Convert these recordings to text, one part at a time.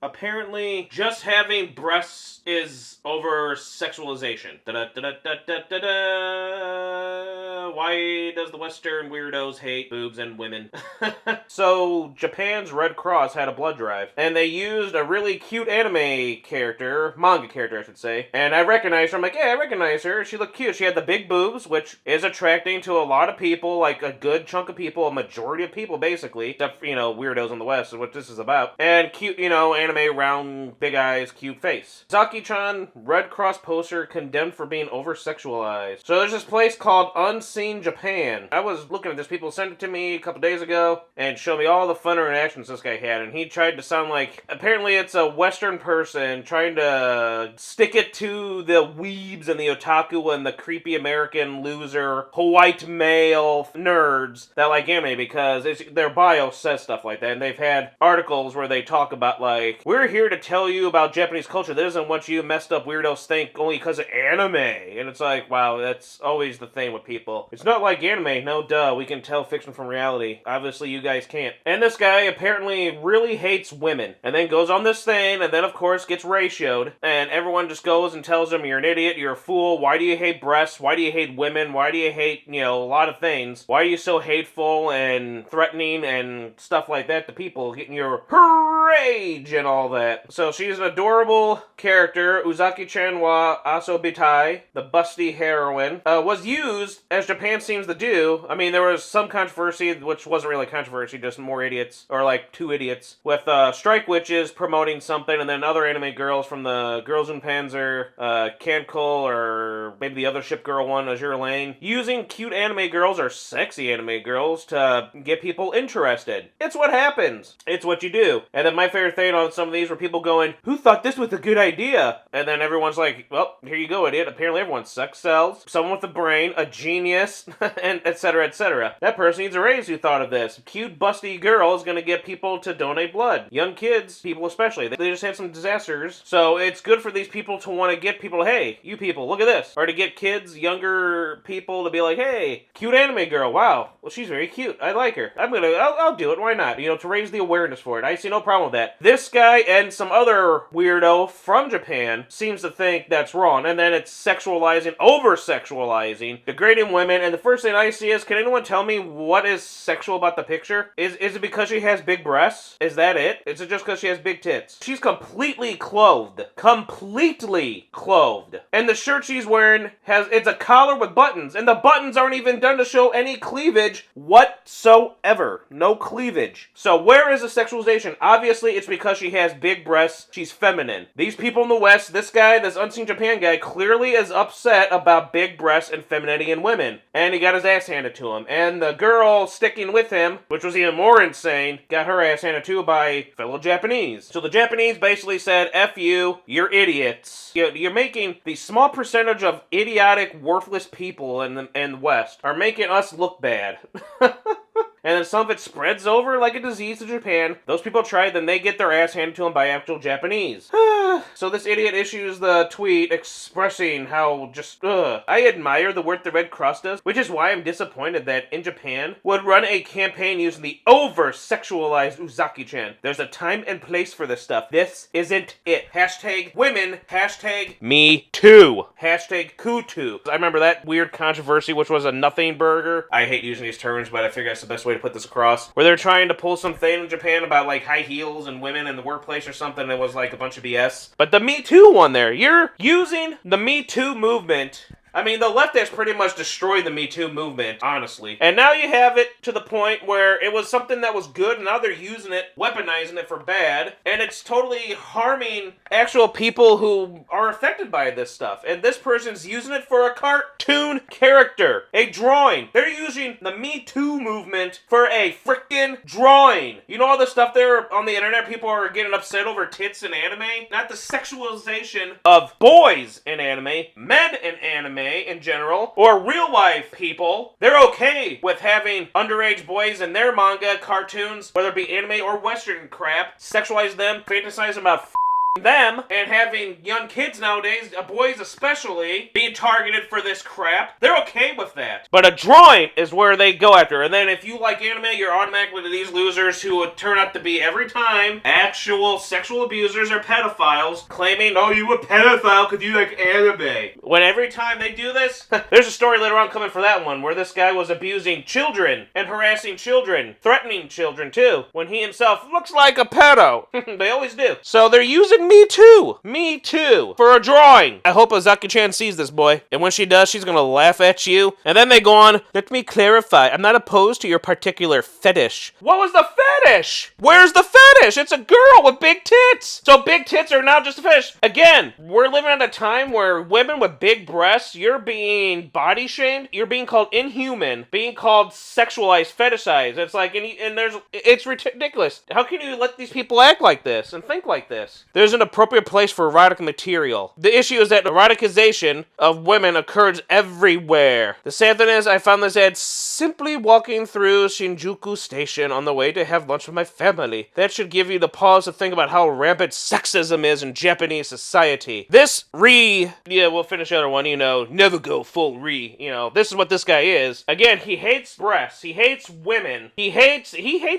Apparently, just having breasts is over-sexualization. Da-da-da-da-da-da-da. Why does the Western weirdos hate boobs and women? So, Japan's Red Cross had a blood drive, and they used a really cute anime character, manga character, I should say, and I recognized her. I'm like, yeah, I recognize her. She looked cute. She had the big boobs, which is attracting to a lot of people, like a good chunk of people, a majority of people, basically, except, weirdos in the West is what this is about. And cute, anime, round, big eyes, cute face. Uzaki-chan, Red Cross poster, condemned for being over-sexualized. So there's this place called Unseen Japan. I was looking at this, people sent it to me a couple days ago, and showed me all the fun interactions this guy had, and he tried to sound like, apparently it's a Western person trying to stick it to the weebs and the otaku and the creepy American loser, white male nerds that like anime, because their bio says stuff like that, and they've had articles where they talk about, like, we're here to tell you about Japanese culture. This isn't what you messed up weirdos think only because of anime. And it's like, wow, that's always the thing with people. It's not like anime. No, duh. We can tell fiction from reality. Obviously, you guys can't. And this guy apparently really hates women. And then goes on this thing, and then, of course, gets ratioed. And everyone just goes and tells him, you're an idiot, you're a fool, why do you hate breasts, why do you hate women, why do you hate, a lot of things, why are you so hateful and threatening and stuff like that to people, getting your rage and all that. So she's an adorable character. Uzaki-chan wa Asobitai, the busty heroine, was used, as Japan seems to do. I mean, there was some controversy, which wasn't really controversy, just more idiots, or like two idiots, with Strike Witches promoting something, and then other anime girls from the Girls in Panzer, Cancel, or maybe the other ship girl one, Azure Lane, using cute anime girls or sexy anime girls to get people interested. It's what happens. It's what you do. And then my favorite thing on some of these were people going, who thought this was a good idea? And then everyone's like, well, here you go, idiot. Apparently everyone's sex sells, someone with a brain, a genius, and etc., etc. That person needs a raise who thought of this. Cute, busty girl is going to get people to donate blood. Young kids, people especially, they just had some disasters. So it's good for these people to want to get people, hey, you people, look at this. Or to get kids, younger people to be like, hey, cute anime girl, wow, well, she's very cute. I like her. I'll do it. Why not? To raise the awareness for it. I see no problem with that. This guy and some other weirdo from Japan seems to think that's wrong. And then it's sexualizing, over-sexualizing, degrading women. And the first thing I see is, can anyone tell me what is sexual about the picture? Is it because she has big breasts? Is that it? Is it just because she has big tits? She's completely clothed. Completely clothed. And the shirt she's wearing it's a collar with buttons. And the buttons aren't even done to show any cleavage whatsoever. No cleavage. So where is the sexualization? Obviously, it's because she has big breasts. She's feminine. These people in the West, this guy, this Unseen Japan guy, clearly is upset about big breasts and femininity in women. And he got his ass handed to him. And the girl sticking with him, which was even more insane, got her ass handed to by fellow Japanese. So the Japanese basically said, F you, you're idiots. You're making the small percentage of idiotic, worthless people in the West are making us look bad. And then some of it spreads over like a disease to Japan. Those people try, then they get their ass handed to them by actual Japanese. So this idiot issues the tweet expressing how I admire the work the Red Cross does, which is why I'm disappointed that in Japan would run a campaign using the over-sexualized Uzaki-chan. There's a time and place for this stuff. This isn't it. Hashtag women. Hashtag me too. Hashtag kutu. I remember that weird controversy, which was a nothing burger. I hate using these terms, but I figure that's the best way to put this across, where they're trying to pull some thing in Japan about like high heels and women in the workplace or something. It was like a bunch of BS. But the Me Too one there, you're using the Me Too movement. I mean, the left has pretty much destroyed the Me Too movement, honestly. And now you have it to the point where it was something that was good, and now they're using it, weaponizing it for bad, and it's totally harming actual people who are affected by this stuff. And this person's using it for a cartoon character, a drawing. They're using the Me Too movement for a freaking drawing. You know all the stuff there on the internet, people are getting upset over tits in anime? Not the sexualization of boys in anime, men in anime, in general, or real life people. They're okay with having underage boys in their manga, cartoons, whether it be anime or Western crap, sexualize them, fantasize about them and having young kids nowadays, boys especially, being targeted for this crap, they're okay with that. But a drawing is where they go after. And then if you like anime, you're automatically to these losers who would turn out to be every time actual sexual abusers or pedophiles claiming, oh, you a pedophile because you like anime. When every time they do this, there's a story later on coming for that one where this guy was abusing children and harassing children, threatening children too, when he himself looks like a pedo. They always do. So they're using Me Too for a drawing. I hope Uzaki-chan sees this, boy. And when she does, she's gonna laugh at you. And then they go on, let me clarify, I'm not opposed to your particular fetish. What was the fetish? Where's the fetish? It's a girl with big tits. So big tits are now just a fetish. Again, we're living at a time where women with big breasts, you're being body shamed, you're being called inhuman, being called sexualized, fetishized. It's like, it's ridiculous. How can you let these people act like this and think like this? There's an appropriate place for erotic material. The issue is that eroticization of women occurs everywhere. The sad thing is, I found this ad simply walking through Shinjuku Station on the way to have lunch with my family. That should give you the pause to think about how rampant sexism is in Japanese society. We'll finish the other one, never go full this is what this guy is. Again, he hates breasts, he hates women, he hates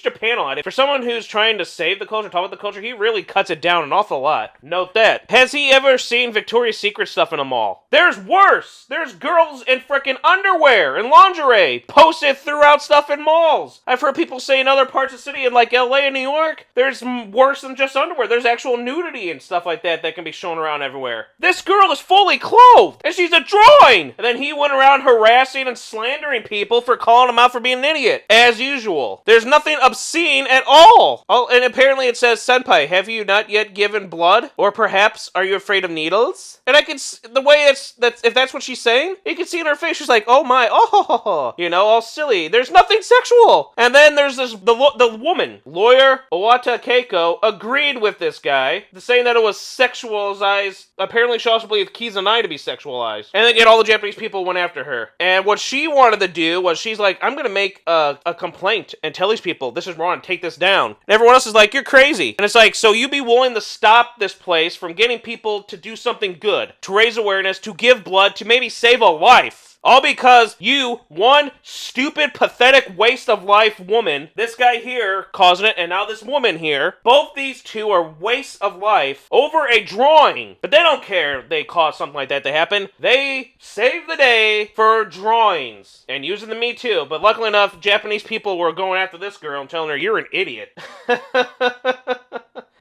Japan a lot. For someone who's trying to save the culture, talk about the culture, he really cuts it down an awful lot. Note that. Has he ever seen Victoria's Secret stuff in a mall? There's worse! There's girls in frickin' underwear and lingerie posted throughout stuff in malls. I've heard people say in other parts of the city, in like LA and New York, there's worse than just underwear. There's actual nudity and stuff like that can be shown around everywhere. This girl is fully clothed, and she's a drawing! And then he went around harassing and slandering people for calling him out for being an idiot. As usual. There's nothing obscene at all. Oh, and apparently it says, Senpai, have you not yet given blood? Or perhaps, are you afraid of needles? And I can, the way if that's what she's saying, you can see in her face, she's like, oh my, oh, all silly. There's nothing sexual. And then there's the woman, lawyer Owata Keiko, agreed with this guy, saying that it was sexualized. Apparently she also believed Kizunai to be sexualized. And then yet all the Japanese people went after her. And what she wanted to do was, she's like, I'm gonna make a complaint and tell these people this is wrong, take this down. And everyone else is like, you're crazy. And it's like, so you be willing to stop this place from getting people to do something good, to raise awareness, to give blood, to maybe save a life. All because you, one stupid, pathetic waste of life woman, this guy here causing it, and now this woman here, both these two are wastes of life over a drawing. But they don't care they caused something like that to happen. They save the day for drawings and using the Me Too. But luckily enough, Japanese people were going after this girl and telling her, you're an idiot.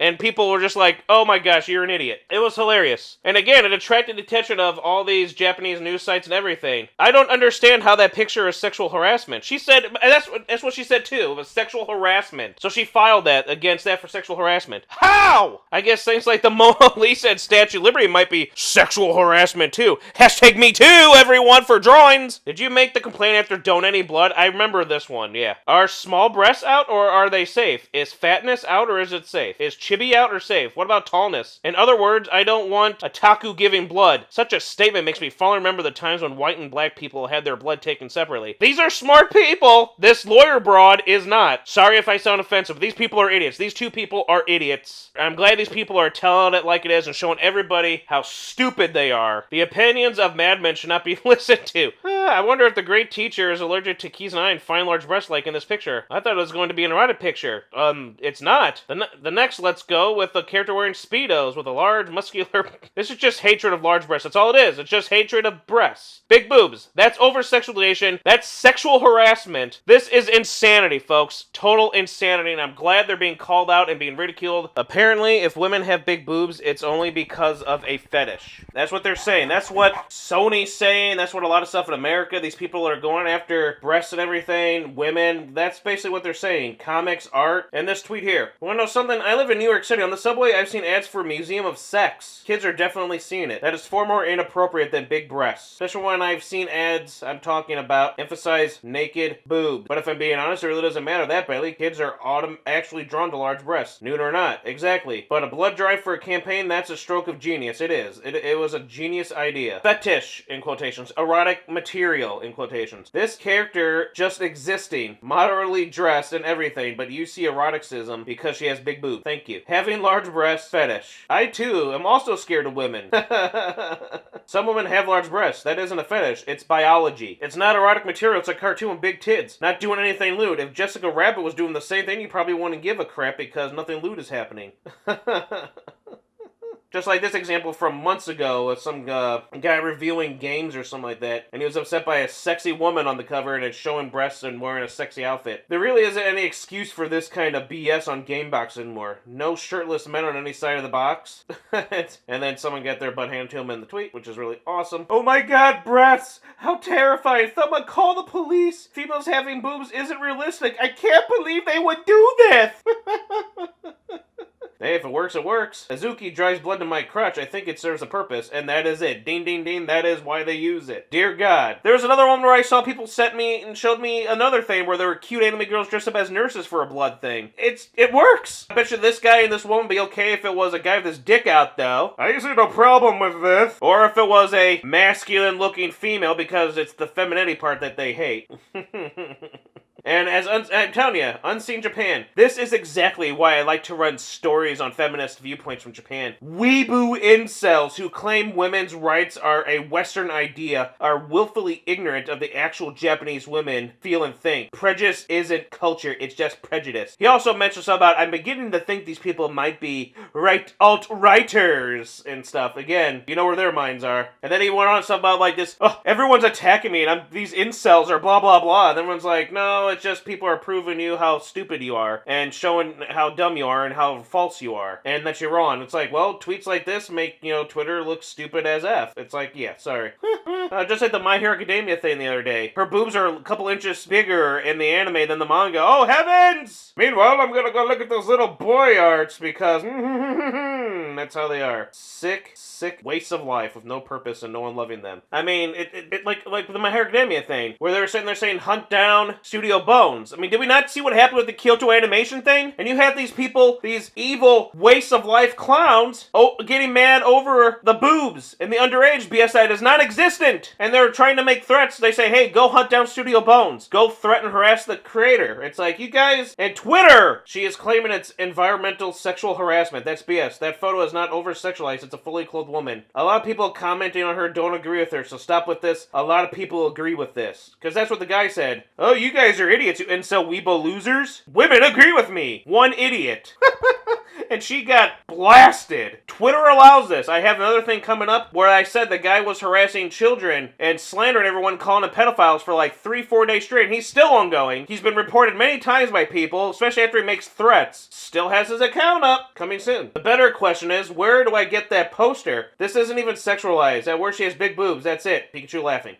And people were just like, oh my gosh, you're an idiot. It was hilarious. And again, it attracted the attention of all these Japanese news sites and everything. I don't understand how that picture is sexual harassment. She said, and that's what she said too, it was sexual harassment. So she filed that against that for sexual harassment. How? I guess things like the Mona Lisa and Statue of Liberty might be sexual harassment too. Hashtag Me Too, everyone, for drawings. Did you make the complaint after donating blood? I remember this one, yeah. Are small breasts out or are they safe? Is fatness out or is it safe? Is chibi out or safe? What about tallness? In other words, I don't want a taku giving blood. Such a statement makes me fondly remember the times when white and black people had their blood taken separately. These are smart people. This lawyer broad is not. Sorry if I sound offensive. These people are idiots. These two people are idiots. I'm glad these people are telling it like it is and showing everybody how stupid they are. The opinions of madmen should not be listened to. I wonder if the great teacher is allergic to Kizunai and fine large breasts like in this picture. I thought it was going to be an erotic picture. It's not. The next let's go with a character wearing Speedos with a large muscular... This is just hatred of large breasts. That's all it is. It's just hatred of breasts. Big boobs. That's over-sexualization. That's sexual harassment. This is insanity, folks. Total insanity, and I'm glad they're being called out and being ridiculed. Apparently, if women have big boobs, it's only because of a fetish. That's what they're saying. That's what Sony's saying. That's what a lot of stuff in America, these people are going after breasts and everything, women. That's basically what they're saying. Comics, art, and this tweet here. You wanna know something? I live in New York City. On the subway, I've seen ads for Museum of Sex. Kids are definitely seeing it. That is far more inappropriate than big breasts. Especially when I've seen ads I'm talking about emphasize naked boobs. But if I'm being honest, it really doesn't matter that badly. Kids are actually drawn to large breasts. Nude or not. Exactly. But a blood drive for a campaign, that's a stroke of genius. It is. It was a genius idea. Fetish, in quotations. Erotic material, in quotations. This character just existing, moderately dressed and everything, but you see eroticism because she has big boobs. Thank you. you. Having large breasts fetish. I too am also scared of women. Some women have large breasts. That isn't a fetish. It's biology. It's not erotic material. It's a cartoon with big tits. Not doing anything lewd. If Jessica Rabbit was doing the same thing, you probably wouldn't give a crap because nothing lewd is happening. Just like this example from months ago, some guy reviewing games or something like that, and he was upset by a sexy woman on the cover and it's showing breasts and wearing a sexy outfit. There really isn't any excuse for this kind of BS on GameBox anymore. No shirtless men on any side of the box. And then someone got their butt handed to him in the tweet, which is really awesome. Oh my god, breasts! How terrifying! Someone call the police! Females having boobs isn't realistic! I can't believe they would do this! Hey, if it works, it works. Azuki drives blood to my crotch. I think it serves a purpose, and that is it. Ding, ding, ding. That is why they use it. Dear God. There was another one where I saw people sent me and showed me another thing where there were cute anime girls dressed up as nurses for a blood thing. It works. I bet you this guy and this woman would be okay if it was a guy with his dick out, though. I see no problem with this. Or if it was a masculine-looking female because it's the femininity part that they hate. And as I'm telling you, Unseen Japan, this is exactly why I like to run stories on feminist viewpoints from Japan. Weeboo incels who claim women's rights are a Western idea are willfully ignorant of the actual Japanese women feel and think. Prejudice isn't culture, it's just prejudice. He also mentions something about, I'm beginning to think these people might be alt-righters and stuff. Again, you know where their minds are. And then he went on something about like this, oh, everyone's attacking me and these incels are blah blah blah. And everyone's like, no, it's just people are proving you how stupid you are and showing how dumb you are and how false you are and that you're wrong. It's like, well, tweets like this make, Twitter look stupid as F. It's like, yeah, sorry. Just like the My Hero Academia thing the other day. Her boobs are a couple inches bigger in the anime than the manga. Oh, heavens! Meanwhile, I'm gonna go look at those little boy arts because that's how they are. Sick wastes of life with no purpose and no one loving them. I mean, it like the My Hero Academia thing, where they were sitting there saying, hunt down Studio Bones. I mean, did we not see what happened with the Kyoto Animation thing? And you have these people, these evil waste of life clowns, getting mad over the boobs and the underage BS that is non-existent. And they're trying to make threats. They say, hey, go hunt down Studio Bones. Go threaten and harass the creator. It's like, you guys, and Twitter! She is claiming it's environmental sexual harassment. That's BS. That photo is not over-sexualized. It's a fully clothed woman. A lot of people commenting on her don't agree with her, so stop with this. A lot of people agree with this. Because that's what the guy said. Oh, you guys are idiots, you incel weebo losers. Women agree with me. One idiot. And she got blasted. Twitter allows this. I have another thing coming up where I said the guy was harassing children and slandering everyone, calling them pedophiles for like 3-4 days straight. And he's still ongoing. He's been reported many times by people, especially after he makes threats. Still has his account up. Coming soon. The better question is, where do I get that poster? This isn't even sexualized. At worst, she has big boobs. That's it. Pikachu laughing.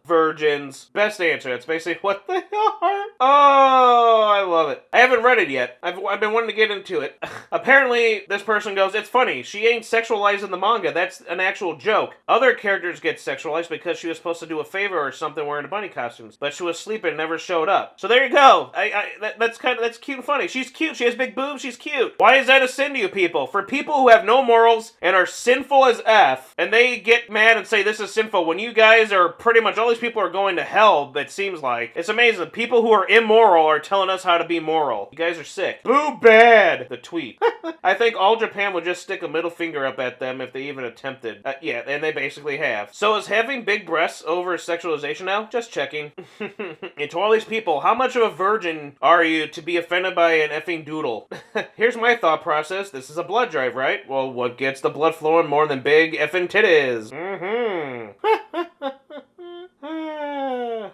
Virgins. Best answer. That's basically what they are. Oh, I love it. I haven't read it yet. I've been wanting to get into it. Apparently, this person goes, it's funny. She ain't sexualized in the manga. That's an actual joke. Other characters get sexualized because she was supposed to do a favor or something wearing bunny costumes, but she was sleeping and never showed up. So there you go. That's cute and funny. She's cute. She has big boobs. She's cute. Why is that a sin to you people? For people who have no morals and are sinful as F, and they get mad and say this is sinful when you guys are pretty much all these people are going to hell, it seems like. It's amazing. People who are immoral are telling us how to be moral. You guys are sick. Boo bad! The tweet. I think all Japan would just stick a middle finger up at them if they even attempted. Yeah, and they basically have. So is having big breasts over sexualization now? Just checking. And to all these people, how much of a virgin are you to be offended by an effing doodle? Here's my thought process. This is a blood drive, right? Well, what gets the blood flowing more than big effing titties?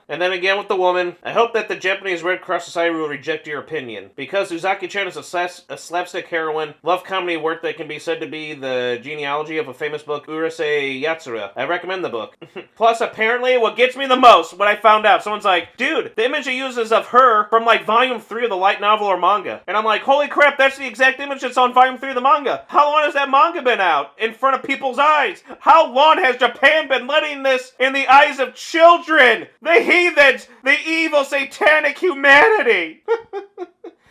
And then again with the woman, I hope that the Japanese Red Cross Society will reject your opinion. Because Uzaki-chan is a slapstick heroine, love comedy work that can be said to be the genealogy of a famous book, Urusei Yatsura. I recommend the book. Plus, apparently, what gets me the most, when I found out, someone's like, dude, the image he uses of her from like volume 3 of the light novel or manga. And I'm like, holy crap, that's the exact image that's on volume 3 of the manga. How long has that manga been out? In front of people's eyes? How long has Japan been letting this in the eyes of children? The heathens! The evil satanic humanity!